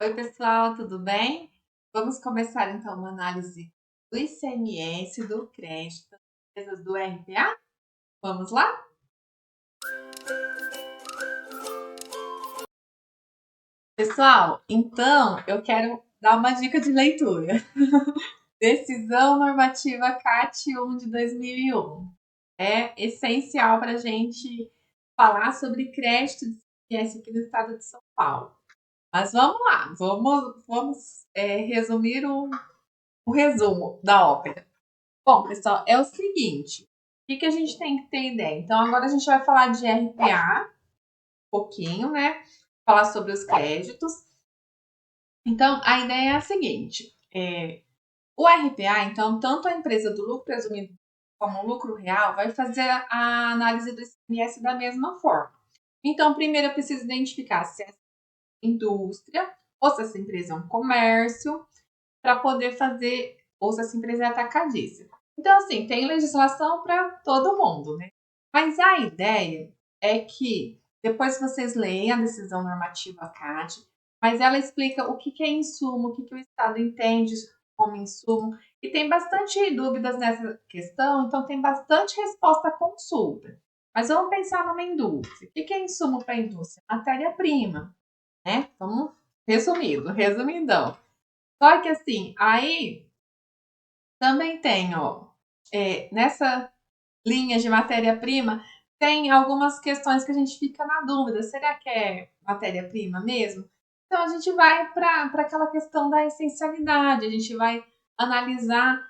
Oi, pessoal, tudo bem? Vamos começar então uma análise do ICMS, do crédito, das empresas do RPA? Vamos lá? Pessoal, então eu quero dar uma dica de leitura. Decisão Normativa CAT 1 de 2001. É essencial para a gente falar sobre crédito de ICMS aqui no estado de São Paulo. Mas vamos lá, vamos resumir o resumo da ópera. Bom, pessoal, é o seguinte: o que a gente tem que ter ideia? Então, agora a gente vai falar de RPA, um pouquinho, né? Falar sobre os créditos. Então, a ideia é a seguinte: o RPA, então, tanto a empresa do lucro presumido como o lucro real, vai fazer a análise do ICMS da mesma forma. Então, primeiro eu preciso identificar se é indústria ou se essa empresa é um comércio, para poder fazer, ou se essa empresa é atacadista. Então, assim, tem legislação para todo mundo, né? Mas a ideia é que depois vocês leem a decisão normativa CAD, mas ela explica o que é insumo, o que o Estado entende como insumo, e tem bastante dúvidas nessa questão, então tem bastante resposta à consulta. Mas vamos pensar numa indústria. O que é insumo para a indústria? Matéria-prima, né? Vamos resumidão. Só que assim, aí também tem, ó, nessa linha de matéria-prima, tem algumas questões que a gente fica na dúvida. Será que é matéria-prima mesmo? Então a gente vai para aquela questão da essencialidade, a gente vai analisar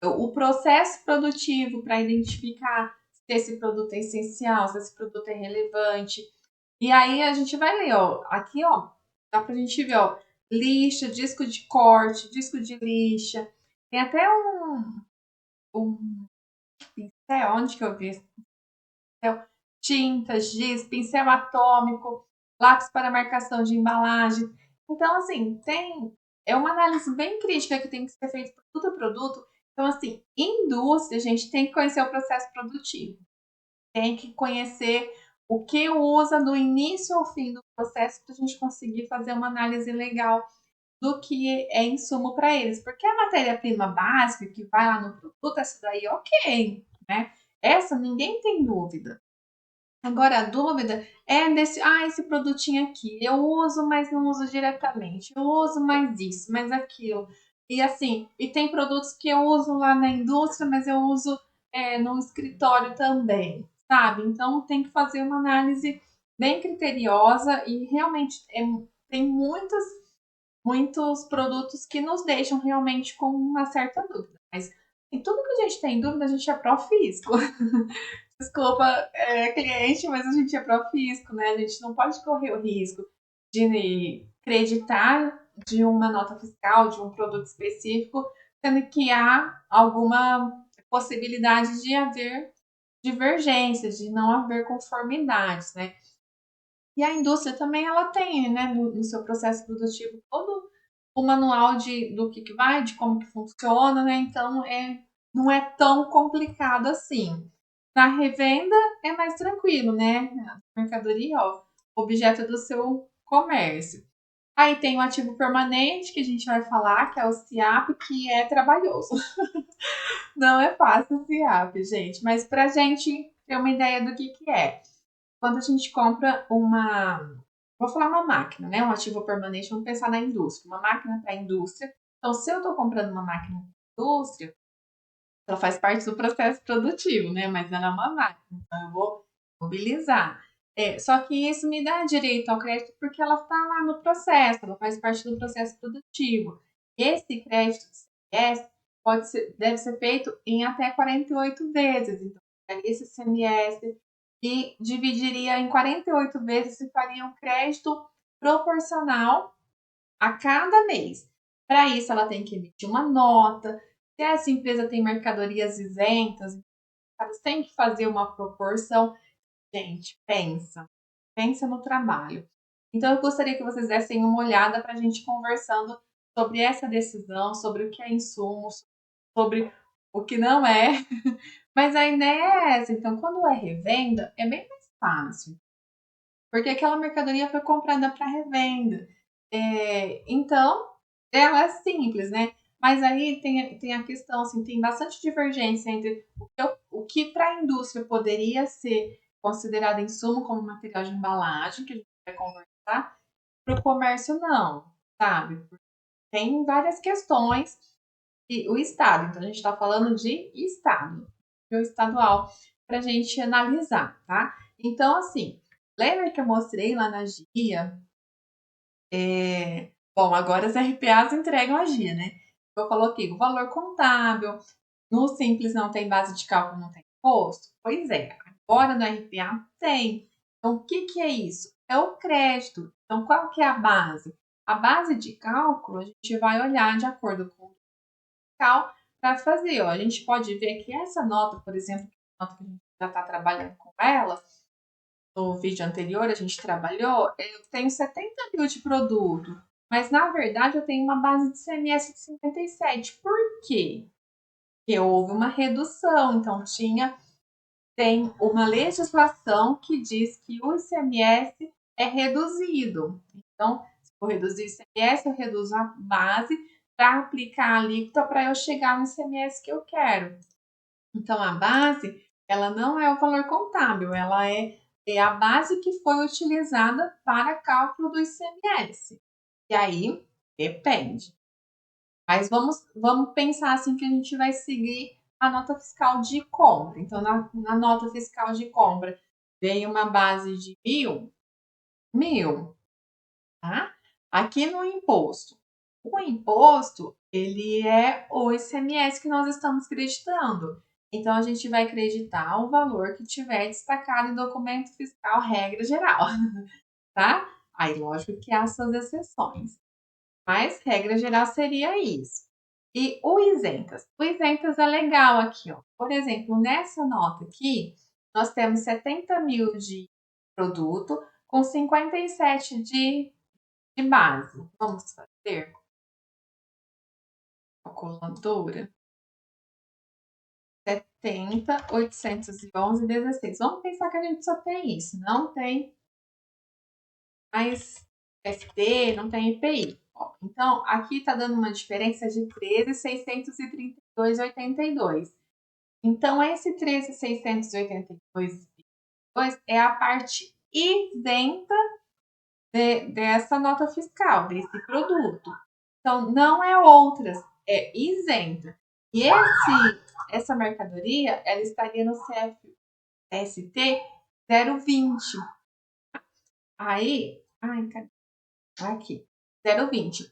o processo produtivo para identificar se esse produto é essencial, se esse produto é relevante. E aí a gente vai ler, ó, aqui, ó, dá pra gente ver, ó, lixa, disco de corte, disco de lixa. Tem até um pincel, onde que eu vi esse pincel? Tintas, giz, pincel atômico, lápis para marcação de embalagem. Então, assim, é uma análise bem crítica que tem que ser feita por todo produto. Então, assim, indústria, a gente tem que conhecer o processo produtivo, tem que conhecer o que usa do início ao fim do processo para a gente conseguir fazer uma análise legal do que é insumo para eles. Porque a matéria-prima básica que vai lá no produto, essa daí, ok, né? Essa ninguém tem dúvida. Agora, a dúvida é desse, esse produtinho aqui, eu uso, mas não uso diretamente. Eu uso mais isso, mais aquilo. E assim, e tem produtos que eu uso lá na indústria, mas eu uso no escritório também, sabe? Então tem que fazer uma análise bem criteriosa e realmente tem muitos produtos que nos deixam realmente com uma certa dúvida. Mas em tudo que a gente tem dúvida, a gente é pró-fisco. Desculpa, cliente, mas a gente é pró-fisco, né? A gente não pode correr o risco de creditar de uma nota fiscal, de um produto específico, sendo que há alguma possibilidade de haver divergências, de não haver conformidades, né? E a indústria também ela tem, né, no seu processo produtivo todo o manual do que vai, de como que funciona, né? Então não é tão complicado assim. Na revenda é mais tranquilo, né? A mercadoria, ó, objeto do seu comércio. Aí tem o ativo permanente, que a gente vai falar, que é o CIAP, que é trabalhoso. Não é fácil o CIAP, gente, mas pra gente ter uma ideia do que é. Quando a gente compra vou falar uma máquina, né? Um ativo permanente, vamos pensar na indústria. Uma máquina para a indústria. Então, se eu estou comprando uma máquina para a indústria, ela faz parte do processo produtivo, né? Mas ela é uma máquina, então eu vou mobilizar. Só que isso me dá direito ao crédito porque ela está lá no processo, ela faz parte do processo produtivo. Esse crédito de CMS deve ser feito em até 48 vezes. Então, esse CMS e dividiria em 48 vezes e faria um crédito proporcional a cada mês. Para isso, ela tem que emitir uma nota. Se essa empresa tem mercadorias isentas, elas têm que fazer uma proporção. Gente, pensa no trabalho. Então, eu gostaria que vocês dessem uma olhada para a gente conversando sobre essa decisão, sobre o que é insumo, sobre o que não é. Mas a ideia é essa. Então, quando é revenda, é bem mais fácil. porque aquela mercadoria foi comprada para revenda. Então, ela é simples, né? Mas aí tem a questão, assim, tem bastante divergência entre o que para a indústria poderia ser considerado insumo como material de embalagem, que a gente vai conversar, para o comércio não, sabe? Tem várias questões. E o Estado, então a gente está falando de Estado, o estadual, para a gente analisar, tá? Então, assim, lembra que eu mostrei lá na GIA? Bom, agora as RPAs entregam a GIA, né? Eu coloquei o valor contábil, no Simples não tem base de cálculo, não tem imposto? Pois é, agora no RPA tem. Então, o que, que é isso? É o crédito. Então, qual que é a base? A base de cálculo a gente vai olhar de acordo com o fiscal para fazer. Ó. A gente pode ver que essa nota, por exemplo, a nota que a gente já está trabalhando com ela, no vídeo anterior a gente trabalhou, eu tenho 70 mil de produto, mas na verdade eu tenho uma base de CMS de 57. Por quê? Porque houve uma redução, então tem uma legislação que diz que o ICMS é reduzido. Então, se for reduzir o ICMS, eu reduzo a base para aplicar a alíquota para eu chegar no ICMS que eu quero. Então, a base, ela não é o valor contábil, ela é a base que foi utilizada para cálculo do ICMS. E aí, depende. Mas vamos pensar assim que a gente vai seguir a nota fiscal de compra. Então, na nota fiscal de compra, veio uma base de 1.000, tá? Aqui no imposto. O imposto, ele é o ICMS que nós estamos creditando. Então, a gente vai acreditar o valor que tiver destacado em documento fiscal, regra geral, tá? Aí, lógico que há suas exceções. Mas, regra geral, seria isso. E o isentas? O isentas é legal aqui, ó. Por exemplo, nessa nota aqui, nós temos 70 mil de produto com 57 de base. Vamos fazer calculadora. 70, 811, 16. Vamos pensar que a gente só tem isso. Não tem mais FT, não tem IPI. Ó, então, aqui está dando uma diferença de 13.632,82. Então, esse 13.682 é a parte isenta dessa nota fiscal, desse produto. Então, não é outras, é isenta. E essa mercadoria, ela estaria no CFST 020. Aí, cadê? Aqui, 020.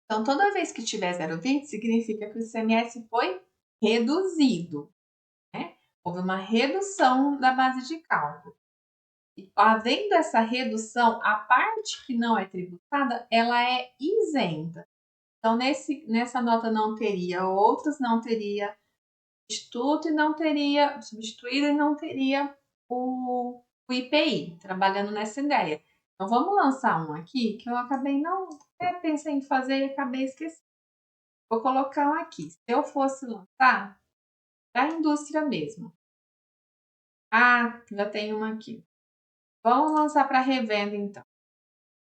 Então, toda vez que tiver 0,20, significa que o ICMS foi reduzido, né? Houve uma redução da base de cálculo. E, havendo essa redução, a parte que não é tributada, ela é isenta. Então, nessa nota não teria outros, não teria substituto e não teria substituído e não teria o IPI, trabalhando nessa ideia. Então, vamos lançar um aqui que eu acabei não... pensei em fazer e acabei esquecendo. Vou colocar um aqui. Se eu fosse lançar para a indústria mesmo. Já tem uma aqui. Vamos lançar para revenda, então.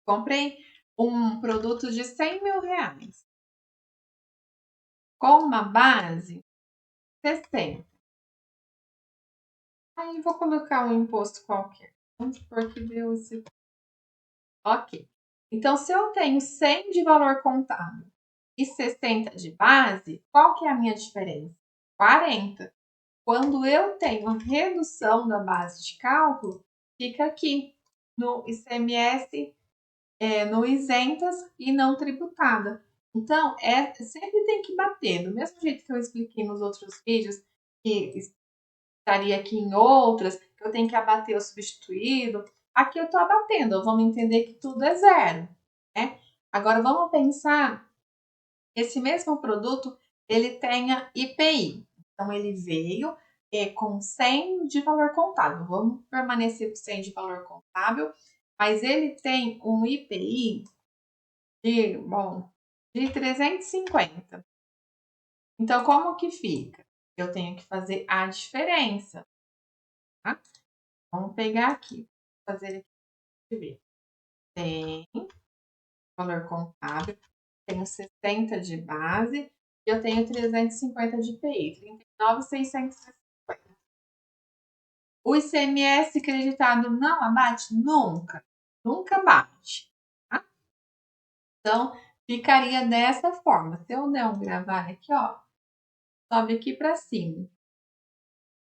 Comprei um produto de 100 mil reais. Com uma base 60. Aí vou colocar um imposto qualquer. Vamos supor que deu esse. Ok. Então, se eu tenho 100 de valor contábil e 60 de base, qual que é a minha diferença? 40. Quando eu tenho a redução da base de cálculo, fica aqui no ICMS, no isentas e não tributada. Então, sempre tem que bater. Do mesmo jeito que eu expliquei nos outros vídeos, que estaria aqui em outras, que eu tenho que abater o substituído. Aqui eu estou abatendo, vamos entender que tudo é zero, né? Agora vamos pensar que esse mesmo produto ele tenha IPI. Então ele veio com 100 de valor contábil. Vamos permanecer com 100 de valor contábil, mas ele tem um IPI de 350. Então como que fica? Eu tenho que fazer a diferença. Tá? Vamos pegar aqui, fazer aqui ver. Tem valor contábil, tenho 60 de base e eu tenho 350 de IPI, 39.650. O ICMS creditado não abate? Nunca. Nunca bate. Tá? Então, ficaria dessa forma. Se eu der um gravar aqui, ó, sobe aqui para cima.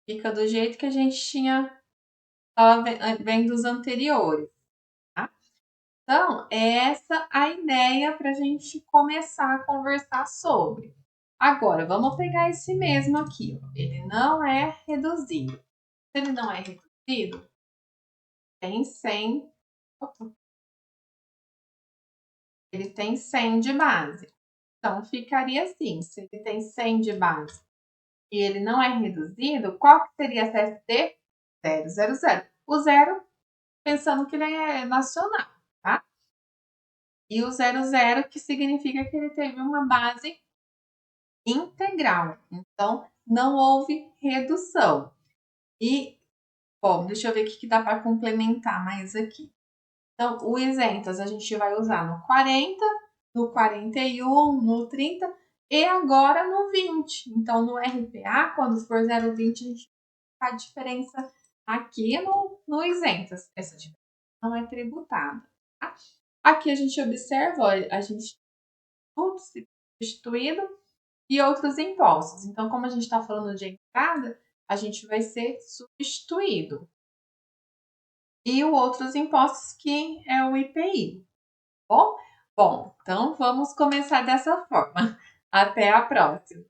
Fica do jeito que a gente estava vendo os anteriores. Tá? Então, é essa a ideia para a gente começar a conversar sobre. Agora, vamos pegar esse mesmo aqui. Ó. Ele não é reduzido. Se ele não é reduzido, tem 100. Ele tem 100 de base. Então, ficaria assim. Se ele tem 100 de base e ele não é reduzido, qual que seria a CST? 000. O zero, pensando que ele é nacional, tá? E o 00, que significa que ele teve uma base integral. Então, não houve redução. E, bom, deixa eu ver o que dá para complementar mais aqui. Então, o isentas a gente vai usar no 40, no 41, no 30 e agora no 20. Então, no RPA, quando for 0,20, a gente vai a diferença aqui no isentas. Essa diferença não é tributada. Tá? Aqui a gente observa, olha, a gente tudo substituído e outros impostos. Então, como a gente está falando de entrada, a gente vai ser substituído. E os outros impostos que é o IPI. Bom? Bom, então vamos começar dessa forma. Até a próxima!